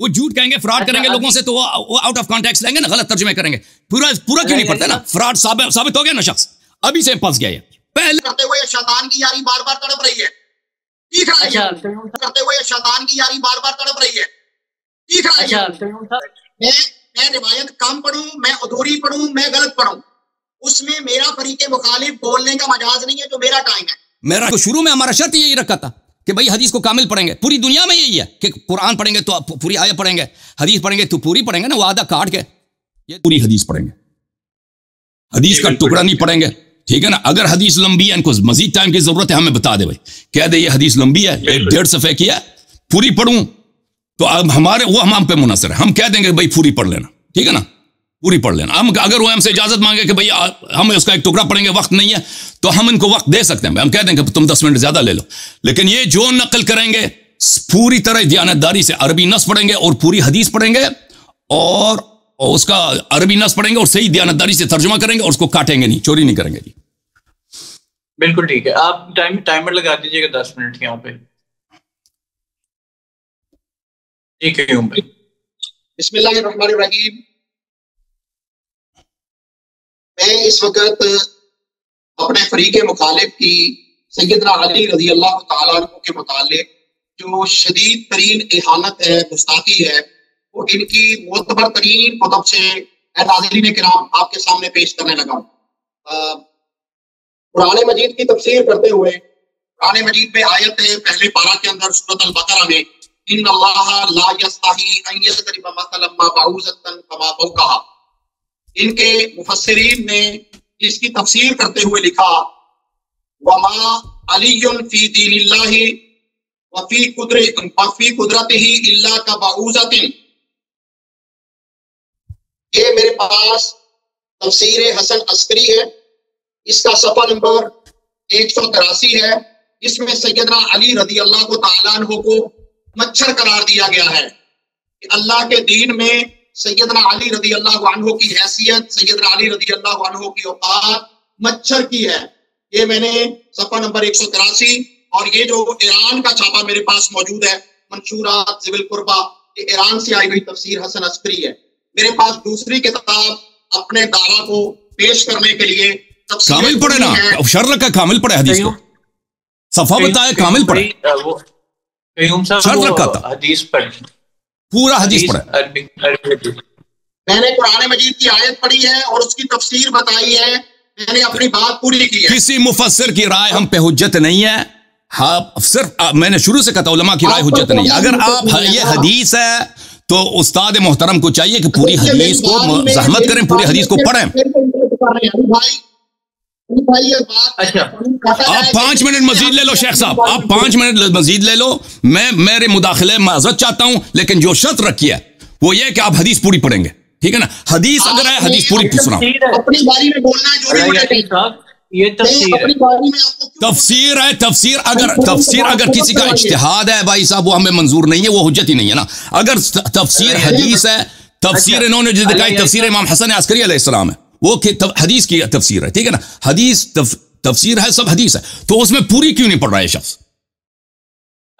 वो झूठ कहेंगे, फ्रॉड करेंगे लोगों से, तो वो आउट ऑफ कॉन्टेक्स्ट लेंगे ना, गलत तर्जुमे करेंगे। पूरा क्यों नहीं पढ़ते ना? फ्रॉड साबित हो गया ना शख्स, अभी से फंस गया। पहले करते हुए शैतान की यारी बार बार तड़प रही है, ठीक है? करते हुए शैतान की यारी बार बार तड़प रही है, ठीक है? मैं रिवायत कम पढ़ूं, मैं अधूरी पढ़ूं, मैं गलत पढ़ूं, उसमें मेरा फरीके मुखालिफ बोलने का मजाज नहीं है, जो मेरा टाइम है। मेरा तो शुरू में हमारा शर्त यही रखा था कि भाई हदीस को कामिल पढ़ेंगे। पूरी दुनिया में यही है कि कुरान पढ़ेंगे तो पूरी आयत पढ़ेंगे, हदीस पढ़ेंगे तो पूरी पढ़ेंगे ना, वो आधा काट के ये पूरी हदीस पढ़ेंगे, हदीस का टुकड़ा नहीं पढ़ेंगे, ठीक है ना? अगर हदीस लंबी है, इनको मजीद टाइम की जरूरत है, हमें बता दे भाई, कह दे ये हदीस लंबी है, 1.5 सफ़े की है, पूरी पढ़ूं तो अब हमारे वो हम पे मुनसर है, हम कह देंगे भाई पूरी पढ़ लेना, ठीक है ना? पूरी पढ़ लेना। हम अगर वो हमसे इजाजत मांगे कि भाई हम उसका एक टुकड़ा पढ़ेंगे, वक्त नहीं है, तो हम इनको वक्त दे सकते हैं, हम कह देंगे तुम 10 मिनट ज्यादा ले लो। लेकिन ये जो नकल करेंगे पूरी तरह दयानतदारी से अरबी नस पढ़ेंगे और पूरी हदीस पढ़ेंगे और उसका अरबी नस पढ़ेंगे और सही दयानतदारी से तर्जुमा करेंगे और उसको काटेंगे नहीं, चोरी नहीं करेंगे जी। बिल्कुल ठीक है, आप टाइमर लगा दीजिएगा 10 मिनट यहाँ पे, ठीक है भाई। बिस्मिल्लाहिर्रहमानिर्रहीम। मैं इस वक्त अपने फरीके मुखालिफ की सैयदना अली रज़ी अल्लाह तआला अन्हु के मुतालिक जो शदीद तरीन इहानत है, गुस्ताखी है, वो इनकी मोतबर तरीन कुतुब से नाज़रीन किराम आपके सामने पेश करने लगा। कुरान मजीद की तफसीर करते हुए कुरान मजीद में आयत है पहले पारा के अंदर सूरत अल बकरा में, इन्नल्लाहा ला यस्तही अन यज़रिबा मसलन मा बाऊज़तन फमा फौक़हा। इनके मुफस्सिरीन ने इसकी तफसीर करते हुए लिखा, वमा अलियुन फी दीनिल्लाहि व फी कुदरतिही इल्ला का बाऊज़तिन। ये मेरे पास तफसीर हसन अस्करी है, इसका सफ़ा नंबर 183 है। इसमें सैयदना अली रज़ी अल्लाह तआला अन्हु को मच्छर करार दिया गया है कि अल्लाह के दीन में सैयदना अली रज़ी अल्लाह अन्हु की हैसियत, सैयदना अली रज़ी अल्लाह अन्हु की औकात मच्छर की है। ये मैंने सफ़ा नंबर 183 और ये जो ईरान का छापा मेरे पास मौजूद है, मंशूरात ज़िविल कुर्बा, ये ईरान से आई हुई तफसीर हसन अस्करी है। मेरे पास दूसरी किताब अपने दावा को पेश करने के लिए कामिल पढ़े ना, शर्र का कामिल पढ़े, हदीस को सफा बताए, कामिल पढ़े, शर्र रखा था, हदीस पढ़े, पूरा हदीस पढ़े। मैंने कुरान मजीद की आयत पढ़ी है और उसकी तफसीर बताई है, मैंने अपनी बात पूरी की है। किसी मुफस्सिर की राय हम पे हुज्जत नहीं है। हाँ, सिर्फ मैंने शुरू से कहा उलमा की राय हुज्जत नहीं है। अगर आप ये हदीस है तो उस्ताद मोहतरम को चाहिए कि पूरी हदीस को ज़हमत करें, पूरी हदीस को पढ़ें। अच्छा, आप 5 मिनट मजीद ले लो शेख साहब, आप 5 मिनट मजीद ले लो। मैं मेरे मुदाखले माजरत चाहता हूं, लेकिन जो शर्त रखी है वो ये कि आप हदीस पूरी पढ़ेंगे, ठीक है ना? हदीस अगर है हदीस पूरी सुनाओ। अपनी बारी में बोलना है, ये तफसीर है, तफसीर अगर किसी का इज्तिहाद है भाई साहब, वो हमें मंजूर नहीं है, वो हुज्जत ही नहीं है ना। अगर तफसीर हदीस है, तफसीर इन्होंने जो दिखाई तफसीर इमाम हसन अस्करी अलैहिस्सलाम है, वो हदीस की तफसीर है, ठीक है ना? हदीस तफसीर है, सब हदीस है, तो उसमें पूरी क्यों नहीं पढ़ रहा है शख्स?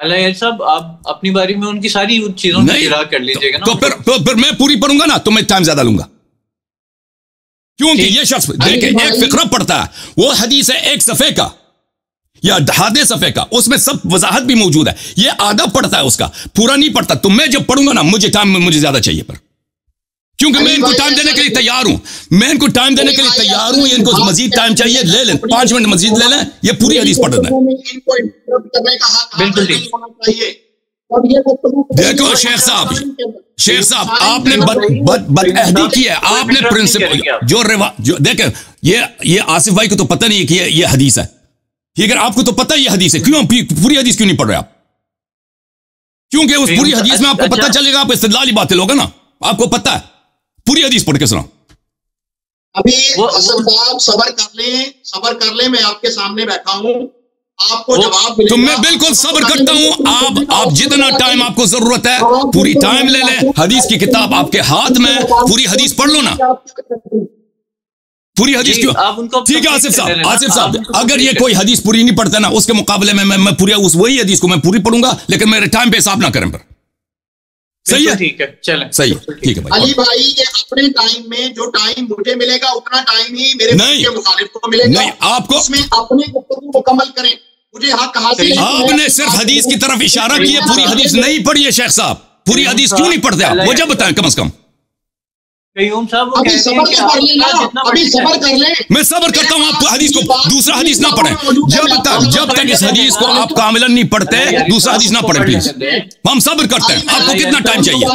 अल्लाह साहब, आप अपनी बारी में उनकी सारी चीजों की इरादा कर लीजिएगा ना। तो फिर मैं पूरी पढ़ूंगा ना, तो मैं टाइम ज्यादा लूंगा, क्योंकि ये शख्स देखे एक फिक्रा पढ़ता है, वो हदीस है 1 सफ़े का या आधे सफ़े का, उसमें सब वजाहत भी मौजूद है, ये आधा पढ़ता है, उसका पूरा नहीं पढ़ता। तो मैं जब पढ़ूंगा ना, मुझे ज्यादा चाहिए, पर क्योंकि मैं इनको टाइम देने के लिए तैयार हूं, इनको मजीद टाइम चाहिए, ले लें 5 मिनट मजीद ले लें, ये पूरी हदीस पढ़ दें। बिल्कुल ठीक। देखो शेख साहब आपने बदअहदी की है, आपने प्रिंसिपल जो देखे, ये आसिफ भाई को तो पता नहीं है कि ये हदीस है, ठीक है? आपको तो पता है ये हदीस है, क्यों पूरी हदीस क्यों नहीं पढ़ रहे आप? क्योंकि उस पूरी हदीस में आपको पता चलेगा, आप इस्तिदलाली बातें लोगे ना, आपको पता है। पूरी हदीस पढ़ के सुनाओ। अभी हसन साहब सबर कर ले, मैं आपके सामने बैठा हूं, आपको जवाब मिलेगा। तो मैं बिल्कुल सब्र करता हूं, आप जितना टाइम आपको जरूरत है पूरी टाइम ले लें। हदीस की किताब आपके हाथ में, पूरी हदीस पढ़ लो ना, पूरी हदीस क्यों? ठीक है आसिफ साहब, अगर ये कोई हदीस पूरी नहीं पढ़ता ना, उसके मुकाबले में मैं पूरी वही हदीस को मैं पूरी पढ़ूंगा, लेकिन मेरे टाइम पे हिसाब ना करें, पर सही है, ठीक है, चलें, सही है, ठीक है भाई। अली भाई ये अपने टाइम में जो टाइम मुझे मिलेगा उतना टाइम ही मेरे मुखालिफ को मिलेगा। नहीं, आपको उसमें अपने गुफ्तगू मुकम्मल करें। मुझे हक हासिल है। आपने सिर्फ हदीस की तरफ इशारा किया, पूरी हदीस नहीं पढ़ी है शेख साहब। पूरी हदीस क्यों नहीं पढ़ते आप? वजह बताएं कम से कम। कयूम साहब अभी सबर तो कर लेना, अभी सबर कर ले। मैं सबर करता हूँ, आप हदीस को दूसरा हदीस ना पढ़ें। जब तक इस हदीस को आप कामिलन नहीं पढ़ते, दूसरा हदीस ना पढ़ें प्लीज। हम सबर करते हैं। आपको कितना टाइम चाहिए?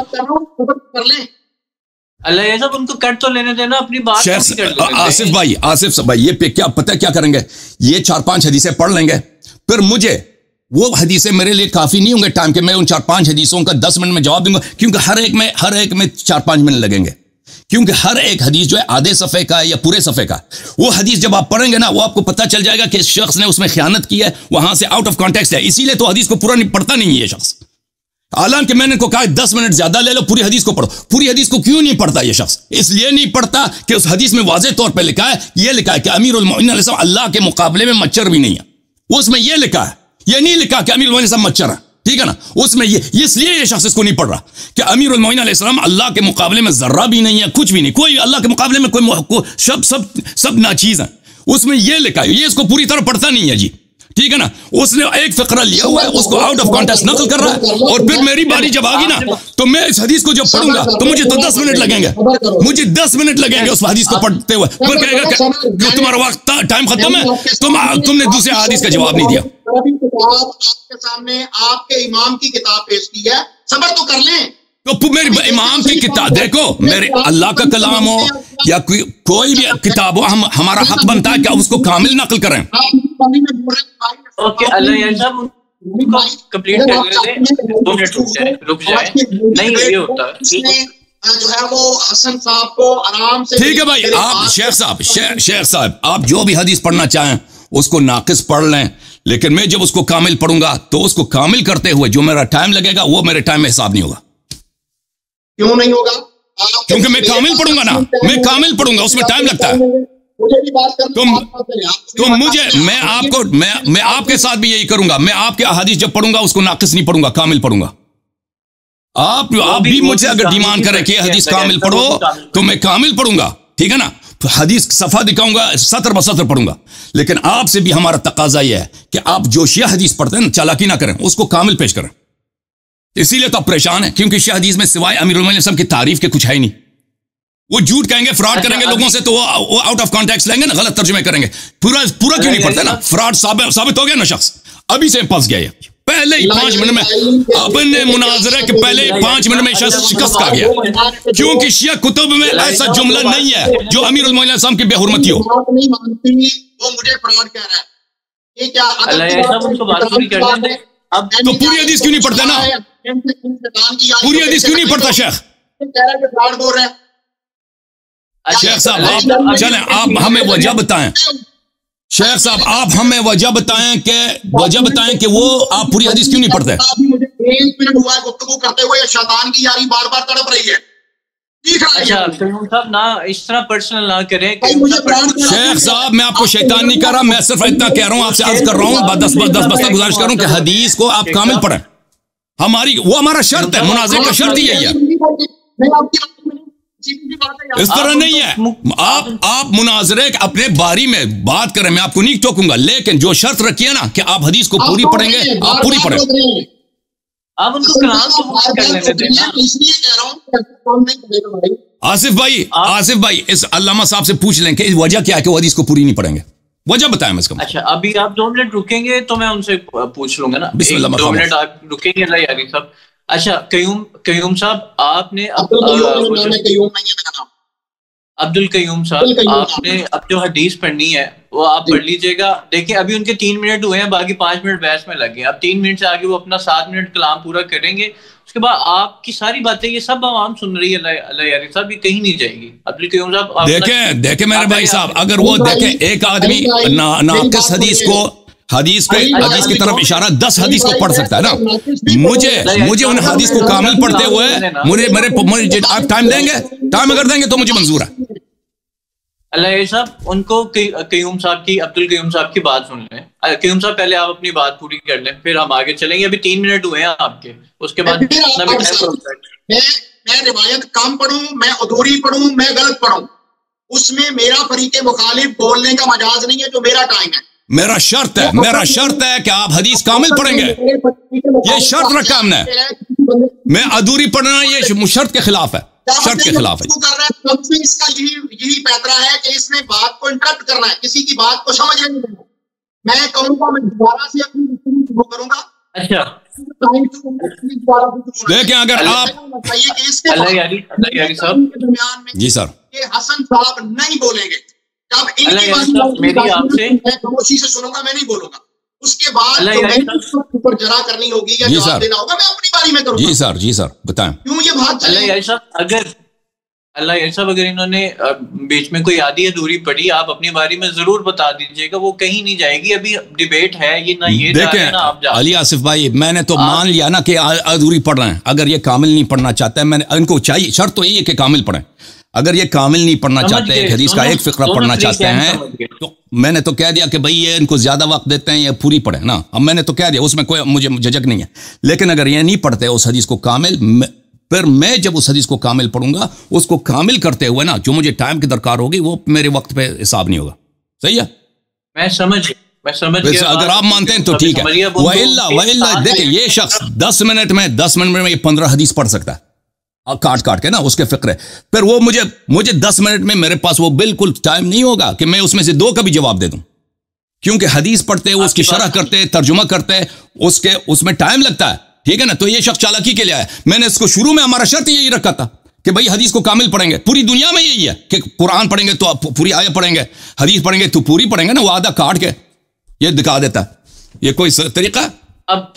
अल्लाह ये सब उनको कट तो लेने देना, अपनी बात आसिफ भाई ये पे क्या पता क्या करेंगे, ये 4-5 हदीसें पढ़ लेंगे, फिर मुझे वो हदीसें मेरे लिए काफी नहीं होंगे टाइम के, मैं उन 4-5 हदीसों का 10 मिनट में जवाब दूंगा, क्योंकि हर एक में 4-5 मिनट लगेंगे, क्योंकि हर एक हदीस जो है आधे सफ़े का है या पूरे सफ़े का, वो हदीस जब आप पढ़ेंगे ना, वो आपको पता चल जाएगा कि इस शख्स ने उसमें खयानत की है, वहां से आउट ऑफ कॉन्टेक्स्ट है, इसीलिए तो हदीस को पूरा नहीं पढ़ता नहीं है ये शख्स। हालांकि मैंने इनको कहा 10 मिनट ज्यादा ले लो, पूरी हदीस को पढ़ो। पूरी हदीस को क्यों नहीं पढ़ता ये शख्स? इसलिए नहीं पढ़ता कि उस हदीस में वाज़ेह तौर पे लिखा है, ये लिखा है कि अमीरुल मोमिनीन अलैहिस्सलाम अल्लाह के मुकाबले में मच्छर भी नहीं है। उसमें ये लिखा है, ये नहीं लिखा कि अमीरुल मोमिनीन अलैहिस्सलाम मच्छर है, ठीक है ना? उसमें ये इसलिए ये शख्स इसको नहीं पढ़ रहा कि अमीरुल मोमिनीन अलैहिस्सलाम अल्लाह के मुकाबले में जर्रा भी नहीं है, कुछ भी नहीं, कोई अल्लाह के मुकाबले में कोई सब नाचीज है। उसमें ये लिखा है, ये इसको पूरी तरह पढ़ता नहीं है जी, ठीक है ना? उसने एक फिक्रा लिया हुआ है, उसको आउट ऑफ कॉन्टेक्स्ट नकल कर रहा है, और फिर मेरी बारी जब आ गई ना, तो मैं इस हदीस को जब पढ़ूंगा तो मुझे तो 10 मिनट लगेंगे, मुझे 10 मिनट लगेंगे उस हदीस को पढ़ते हुए। फिर कहेगा कि तुम्हारा वक्त टाइम खत्म है, तुमने दूसरे हदीस का जवाब नहीं दिया। आपके सामने आपके इमाम की किताब पेश की है, सबर तो कर लें। तो मेरे इमाम की किताब देखो, मेरे अल्लाह का कलाम हो या कोई भी किताब हो, हमारा हक बनता है कि उसको कामिल नकल करें। ओके अल्लाह यार साहब कंप्लीट कर लेते, 2 मिनट रुक जाए। नहीं ये होता जो है वो हसन साहब को आराम से, ठीक है भाई। आप शेख साहब आप जो भी हदीस पढ़ना चाहें उसको नाकिस पढ़ लें, लेकिन मैं जब उसको कामिल पढ़ूंगा तो उसको कामिल करते हुए जो मेरा टाइम लगेगा वो मेरे टाइम में हिसाब नहीं होगा। क्यों नहीं होगा? क्योंकि मैं कामिल पढ़ूंगा ना, मैं कामिल पढ़ूंगा, उसमें टाइम लगता है। मुझे भी बात करना, मैं आपके साथ भी यही करूंगा। मैं आपके अहादीस जब पढ़ूंगा उसको नाकिस नहीं पढ़ूंगा, कामिल पढ़ूंगा। आप भी मुझे अगर डिमांड करें कि हदीस कामिल पढ़ो तो मैं कामिल पढ़ूंगा, ठीक है ना? हदीस सफा दिखाऊंगा, सतर बसतर पढ़ूंगा, लेकिन आपसे भी हमारा तकाजा यह है कि आप जो शिया हदीस पढ़ते हैं चालाकी ना करें, उसको कामिल पेश करें। इसीलिए तो आप परेशान हैं, क्योंकि शिया हदीस में सिवाय अमीरुल मोमिनीन सब की तारीफ के कुछ है ही नहीं। वो झूठ कहेंगे, फ्रॉड करेंगे लोगों से, तो वो आउट ऑफ कॉन्टेक्स्ट लेंगे ना, गलत तर्जुमे करेंगे। पूरा क्यों नहीं पढ़ते ना? फ्रॉड साबित हो गया ना शख्स, अभी से फंस गया। पहले ही 5 मिनट में अपने मुनाजरे के पहले ही 5 मिनट में शिकस्त खा गया, क्योंकि शिया कुतुब में ऐसा जुमला नहीं है जो अमीरुल मोमिनीन साहब की बेहुरमती हो। वो मुझे फ्रॉड कह रहा है, ये क्या? तो पूरी हदीस क्यों नहीं पढ़ते ना? पूरी हदीस क्यों नहीं पढ़ता शेख? शेख साहब आप चलें, आप हमें वजह बताएं। शेख साहब आप हमें वजह बताएं कि वो आप पूरी हदीस क्यों नहीं पढ़ते? मुझे 1 मिनट हुआ है गुफ्तगू करते हुए, शैतान की यारी बार बार तड़प रही है। अच्छा साहब ना इस तरह पर्सनल ना करें। शेख साहब मैं आपको शैतान नहीं कर रहा, मैं सिर्फ इतना कह रहा हूं, आपसे अर्ज कर रहा हूं, 10 गुजारिश कर रहा हूं कि हदीस को आप कामिल पढ़ें। वो हमारा शर्त है, मुनाज़िर का शर्त ही यही है। इस तरह नहीं है। आप मुनाजरे अपने बारी में बात करें, मैं आपको नहीं टोकूंगा, लेकिन जो शर्त रखी है ना कि आप हदीस को पूरी पढ़ेंगे, आप पूरी पढ़ें। आप उनको कलाम तो कर लेते हैं, इसलिए कह रहा हूं। आसिफ भाई इस अल्लामा साहब से पूछ लें कि वजह क्या है कि वो हदीस को पूरी नहीं पढ़ेंगे, वजह बताएं इसका। अच्छा अभी आप 2 मिनट रुकेंगे तो मैं उनसे पूछ लूंगा ना। 2 मिनट आप रुकेंगे अल्लाह यारी साहब। अच्छा कयूम साहब आपने अब्दुल कयूम साहब आपने अब जो हदीस पढ़नी है वो आप पढ़ लीजिएगा। देखिए अभी उनके 3 मिनट हुए हैं, बाकी 5 मिनट बहस में लगे। अब 3 मिनट से आगे वो अपना 7 मिनट कलाम पूरा करेंगे, उसके बाद आपकी सारी बातें ये सब आवाम सुन रही है। अल्लाह यारी साहब ये कहीं नहीं जाएगी। अब्दुल कयूम साहब देखें मेरे भाई साहब, अगर वो देखें एक आदमी नाकिस हदीस की तरफ इशारा 10 हदीस को पढ़ सकता है ना। मुझे उन हदीस को कामिल पढ़ते हुए मुझे आप टाइम देंगे, टाइम अगर देंगे तो मुझे मंजूर है। अल्लाह साहब उनको कयूम साहब की, अब्दुल कयूम साहब की बात सुन लें। कयूम साहब पहले आप अपनी बात पूरी कर लें, फिर हम आगे चलेंगे। अभी 3 मिनट हुए हैं आपके, उसके बाद मैं रिवायत कम पढ़ूं, मैं अधूरी पढ़ूं, मैं गलत पढ़ूं, उसमें मेरा फरीके मुखालिफ बोलने का मजाज नहीं है, जो मेरा टाइम है। मेरा शर्त है कि आप हदीस कामिल पढ़ेंगे, ये शर्त रखा हमने। मैं अधूरी पढ़ना ये शर्त के खिलाफ है, शर्त के खिलाफ है। कर रहा है तब से इसका यही पैतरा है कि इसने बात को इंटरप्ट करना है, किसी की बात को समझ नहीं देना। मैं कहूंगा, मैं दोबारा से अपनी शुरू करूंगा। अच्छा देखिए, अगर आप दरमियान में जी सर ये हसन साहब नहीं बोलेंगे, जब इनकी मेरी आपसे मैं खामोशी से सुनूंगा, मैं नहीं बोलूंगा, उसके बाद ऊपर जरा करनी होगी या जवाब देना होगा, मैं अपनी बारी में करूंगा। जी सर बताएं क्यों ये बात अगर इन्होंने बीच में कोई आधी अधूरी पड़ी, आप अपनी बारी में जरूर बता दीजिएगा, वो कहीं नहीं जाएगी। अभी डिबेट है, ये ना ये देखें ना आप अली आसिफ भाई, मैंने तो मान लिया ना कि अधूरी पढ़ रहे हैं। अगर ये कामिल नहीं पढ़ना चाहते हैं, मैंने इनको चाहिए, शर्त तो यही है कि कामिल पढ़ें। अगर ये कामिल नहीं पढ़ना चाहते हैं, हदीस का एक फिक्रा पढ़ना चाहते हैं, तो मैंने तो कह दिया कि भाई ये इनको ज्यादा वक्त देते हैं, ये पूरी पढ़े ना। अब मैंने तो कह दिया, उसमें कोई मुझे झिझक नहीं है। लेकिन अगर ये नहीं पढ़ते उस हदीस को कामिल, फिर मैं जब उस हदीस को कामिल पढ़ूंगा, उसको कामिल करते हुए ना, जो मुझे टाइम की दरकार होगी, वो मेरे वक्त पे हिसाब नहीं होगा। सही है, मैं समझ गया। अगर आप मानते हैं तो ठीक है। वहिल्ला देखिए, ये शख्स 10 मिनट में ये 15 हदीस पढ़ सकता है, काट के ना उसके फिक्र है। फिर वो मुझे 10 मिनट में मेरे पास वो बिल्कुल टाइम नहीं होगा कि मैं उसमें से 2 का भी जवाब दे दूं, क्योंकि हदीस पढ़ते हैं, उसकी शरह करते हैं, तर्जुमा करते हैं, उसमें टाइम लगता है। ठीक है ना, तो ये शख्स चालाकी के लिए आया। मैंने इसको शुरू में हमारा शर्त यही रखा था कि भाई हदीस को कामिल पढ़ेंगे। पूरी दुनिया में यही है कि कुरान पढ़ेंगे तो पूरी आयत पढ़ेंगे, हदीस पढ़ेंगे तो पूरी पढ़ेंगे ना। वो आधा काट के ये दिखा देता है। ये कोई तरीका? अब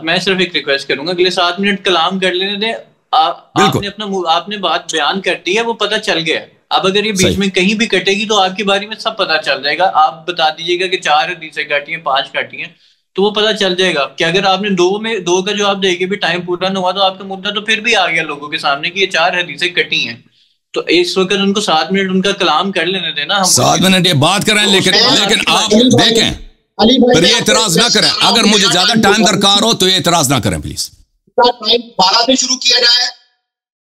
मैं सिर्फ एक रिक्वेस्ट करूंगा, अगले 7 मिनट कलाम कर लेने दें। आपने बात बयान कर दी है, वो पता चल गया। अब अगर ये बीच में कहीं भी कटेगी तो आपकी बारी में सब पता चल जाएगा। आप बता दीजिएगा कि 4 हदीसें काटी हैं, 5 काटी हैं, तो वो पता चल जाएगा कि अगर आपने 2 का जवाब देके भी टाइम पूरा न हुआ तो आपका मुद्दा तो फिर भी आ गया लोगों के सामने कि ये 4 हदीसें कटी हैं। तो इस वक्त उनको 7 मिनट उनका कलाम कर लेने देना। हम 7 मिनट ये बात करें, लेकिन आप देखें, फिर ये एतराज ना करें। अगर मुझे ज्यादा टाइम दरकार हो तो ये एतराज ना करें प्लीज। टाइम 12 से शुरू किया जाए,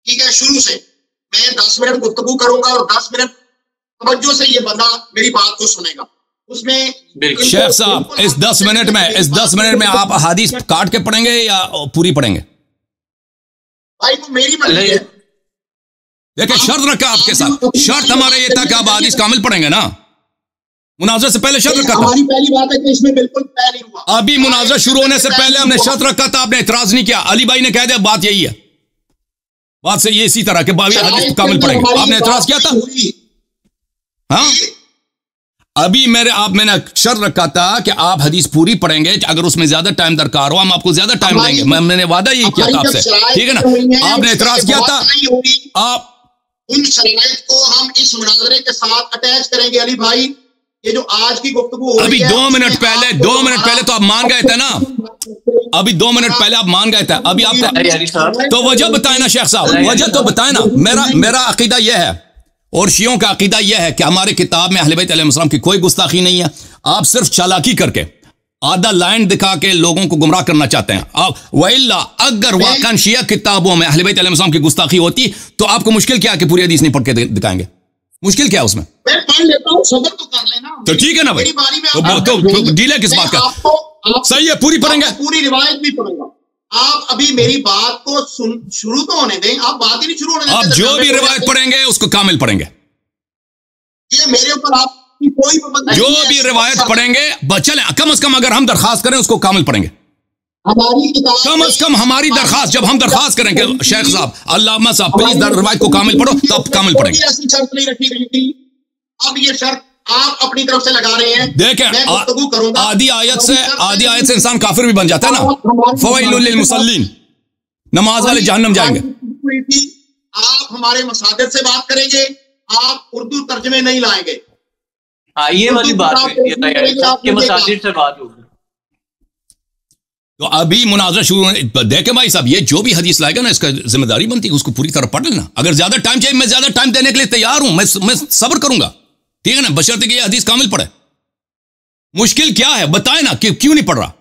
ठीक है? शुरू से मैं 10 मिनट गुफ्तगू करूंगा और 10 मिनट तवज्जो से ये बंदा मेरी बात को सुनेगा। उसमें शेख साहब, इस 10 मिनट में आप हदीस काट के पढ़ेंगे या पूरी पढ़ेंगे? भाई वो मेरी मर्जी है। देखिए, शर्त रखा आपके साथ, शर्त हमारा ये था कि आप हदीस कामिल पढ़ेंगे ना। मुनाज़ा से पहले शर्त रखा था। हमारी पहली बात है कि इसमें बिल्कुल तय नहीं हुआ। अभी मुनाज़ा शुरू होने से पहले हमने शर्त रखा था, आपने एतराज नहीं किया। अली भाई ने कह दिया बात यही है, बात से ये इसी तरह के बावी हदीस कामिल पढ़ेंगे। आपने एतराज किया था? हाँ, अभी मैंने शर्त रखा था कि आप हदीस पूरी पढ़ेंगे। अगर उसमें ज्यादा टाइम दरकार हो, हम आपको ज्यादा टाइम देंगे। मैंने वादा यही किया था आपसे, ठीक है ना? आपने एतराज किया था। आप उन शराइत को हम इस मुनाजरे के साथ अटैच करेंगे। अली भाई, ये जो आज की गुफ्तगू अभी 2 मिनट पहले तो आप मान गए थे ना। अभी 2 मिनट पहले आप मान गए थे। अभी आप तो वजह बताए ना शेख साहब, वजह तो बताए ना। मेरा अकीदा यह है और शियों का अकीदा यह है कि हमारे किताब में अहले बैत अलैहिस्सलाम की कोई गुस्ताखी नहीं है। आप सिर्फ चालाकी करके आधा लाइन दिखा के लोगों को गुमराह करना चाहते हैं आप। वइल्ला अगर वाकई शिया किताबों में अहले बैत अलैहिस्सलाम की गुस्ताखी होती तो आपको मुश्किल क्या है कि पूरी हदीस नहीं पढ़ के दिखाएंगे? मुश्किल क्या है उसमें? मैं पढ़ लेता हूं, सब्र तो कर लेना। तो ठीक है ना भाई, तो डीले किस बात का? सही है, पूरी पढ़ेंगे, पूरी रिवायत भी पढ़ूंगा। आप अभी मेरी बात को शुरू तो होने दें। आप बात ही नहीं शुरू होने दें। आप जो भी रिवायत पढ़ेंगे उसको कामिल पढ़ेंगे। ये मेरे ऊपर आपकी कोई पाबंदी जो भी रिवायत पढ़ेंगे चले, कम से कम अगर हम दरखास्त करें उसको कामिल पढ़ेंगे। हमारी किताब कम से कम हमारी दरखास्त, जब हम दरखास्त करेंगे शेख साहब, अल्लामा साहब प्लीज रिवायत को कामिल पढ़ो, तब कामिल पढ़ेंगे। ऐसी शर्त नहीं रखी गई थी। अब ये शर्त आप अपनी तरफ से लगा रहे हैं। देखें, आधी आयत से इंसान काफिर भी बन जाता है ना। फवैलुल लिल मुसल्लीन, नमाज वाले जहन्नम जाएंगे। आप हमारे मसादिर से बात करेंगे, आप उर्दू तर्जमे नहीं लाएंगे। हाँ, ये वाली बात है, मसादिर से बात होगी। तो अभी मुनाज़रा शुरू। देखें भाई साहब, ये जो भी हदीस लाएगा ना, इसका जिम्मेदारी बनती है उसको पूरी तरह पढ़ लेना। अगर ज्यादा टाइम चाहिए, मैं ज्यादा टाइम देने के लिए तैयार हूं। मैं सब्र करूंगा, ठीक है ना, बशर्ते कि ये हदीस कामिल पढ़े। मुश्किल क्या है बताए ना, कि क्यों नहीं पढ़ रहा?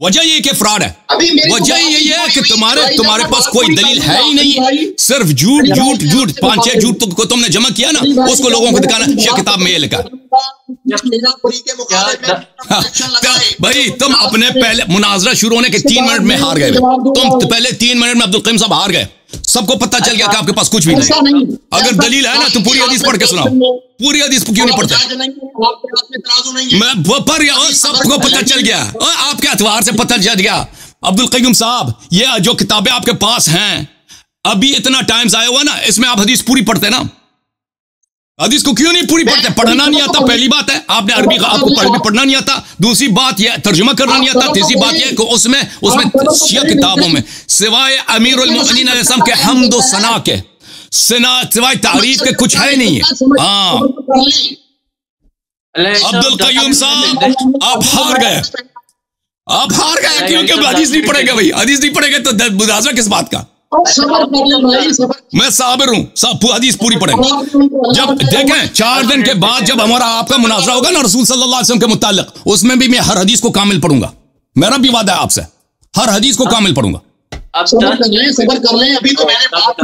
वजह ये कि फ्रॉड है, वजह यही है कि तुम्हारे पास कोई दलील है ही नहीं, सिर्फ झूठ झूठ झूठ, 5-6 झूठ को तुमने जमा किया ना, उसको लोगों को दिखाना। ये किताब में ये लिखा भाई, तुम अपने पहले मुनाजरा शुरू होने के 3 मिनट में हार गए, तुम पहले 3 मिनट में अब्दुल क़य्यूम साहब हार गए, सबको पता चल गया कि आपके पास कुछ भी नहीं। अगर दलील है ना तो पूरी हदीस पढ़ के सुनाओ, पूरी हदीस क्यों नहीं पढ़ते? मैं पर सबको पता चल गया, और आपके अतवार से पता चल गया। अब्दुल क़य्यूम साहब, ये जो किताबें आपके पास हैं, अभी इतना टाइम्स आया हुआ ना, इसमें आप हदीस पूरी पढ़ते ना, हदीस को क्यों नहीं पूरी पढ़ते? पढ़ना नहीं आता, पहली बात है, आपने अरबी आपको अरबी पढ़ना नहीं आता, दूसरी बात यह तर्जुमा करना नहीं आता, तीसरी बात यह कि उसमें शिया किताबों में सिवाय अमीरुल मोमिनीन अलैहिस्सलाम के हम्द व सना के, सिवाय तारीफ के कुछ है नहीं है। हाँ, अब्दुल क़य्यूम साहब आप हार गए, आप हार गए, क्योंकि हदीस नहीं पढ़ेगा भाई, हदीस नहीं पढ़ेगा तो मुनाज़रा किस बात का? मैं साबिर हूँ, सब हदीस पूरी पढ़ेंगे। जब देखें 4 दिन के बाद जब हमारा आपका मुनाजरा होगा ना रसूल सल्लल्लाहु अलैहि वसल्लम के मुताल्लिक, उसमें भी मैं हर हदीस को कामिल पढ़ूंगा, मेरा भी वादा है आपसे, हर हदीस को कामिल पढ़ूंगा। सबर कर लें, अभी तो मैंने बात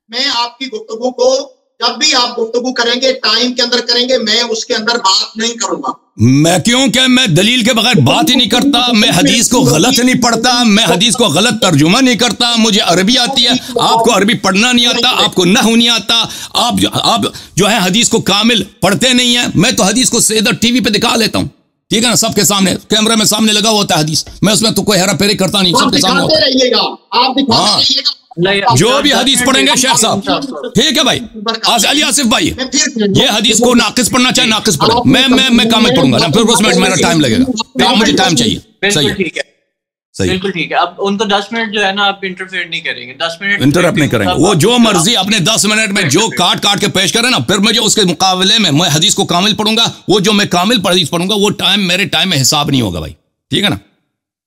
मैं आपकी गुफ्तगू को जब भी आप गुफ्तगू करेंगे टाइम के अंदर करेंगे, मैं उसके अंदर बात नहीं करूंगा। मैं क्योंकि मैं दलील के बगैर बात ही नहीं करता, मैं हदीस को गलत नहीं पढ़ता, मैं हदीस को गलत तर्जुमा नहीं करता, मुझे अरबी आती है, आपको अरबी पढ़ना नहीं आता, आपको नहू नहीं आता, आप जो है हदीस को कामिल पढ़ते नहीं है। मैं तो हदीस को सीधा टीवी पे दिखा लेता हूँ, ठीक है ना, सबके सामने, कैमरे में सामने लगा होता है हदीस, मैं उसमें तो कोई हेरा फेरी करता नहीं, सबके सामने होता है। जो भी हदीस पढ़ेंगे शेख साहब, ठीक है भाई, अली आसिफ भाई, ये हदीस को नाकिस पढ़ना चाहे नाकिस पढ़े, मैं कामिल पढ़ूंगा ना, फिर उसमें मेरा टाइम लगेगा, मुझे टाइम चाहिए। सही है, सही, बिल्कुल ठीक है। अब उनको 10 मिनट जो है ना आप इंटरफेयर नहीं करेंगे, 10 मिनट इंटरप्ट नहीं करेंगे, वो जो मर्जी अपने 10 मिनट में जो काट के पेश करें ना, फिर मुझे उसके मुकाबले में मैं हदीस को कामिल पढ़ूंगा, वो जो मैं कामिल हदीस पढ़ूंगा वो टाइम मेरे टाइम में हिसाब नहीं होगा भाई, ठीक है ना।